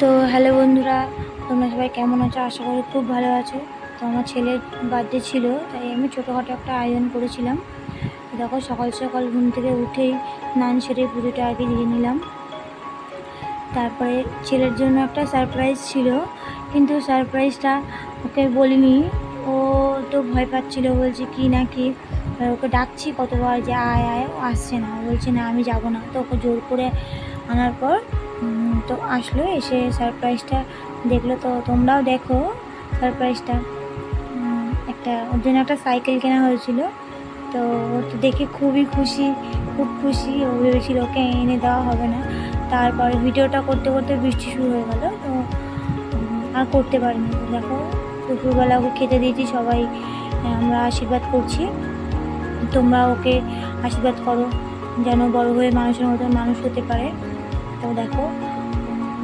তো হ্যালো বন্ধুরা, তোমরা সবাই কেমন আছো? আশা করি খুব ভালো আছো। তো আমার ছেলের বার্থডে ছিল, তাই আমি ছোটোখাটো একটা আয়োজন করেছিলাম। দেখো, সকাল সকাল ঘুম থেকে উঠেই স্নান সেরে পুজোটা আগে দিয়ে নিলাম। তারপরে ছেলের জন্য একটা সারপ্রাইজ ছিল, কিন্তু সারপ্রাইজটা ওকে বলিনি। ও তো ভয় পাচ্ছিলো, বলছে কি না কি। ওকে ডাকছি কতবার যে আয় আয়, ও আসছে না, বলছে না আমি যাব না। তো ওকে জোর করে আনার পর তো আসলো, এসে সারপ্রাইজটা দেখলো। তো তোমরাও দেখো সারপ্রাইজটা। একটা ওর জন্য একটা সাইকেল কেনা হয়েছিল। তো ও তো দেখে খুবই খুশি, খুব খুশি। ও ভেবেছিল ওকে এনে দেওয়া হবে না। তারপরে ভিডিওটা করতে করতে বৃষ্টি শুরু হয়ে গেল, তো আর করতে পারিনি। দেখো, দুপুরবেলা ওকে খেতে দিয়েছি সবাই, আমরা আশীর্বাদ করছি। তোমরা ওকে আশীর্বাদ করো যেন বড় হয়ে মানুষের মতন মানুষ হতে পারে। তো দেখো,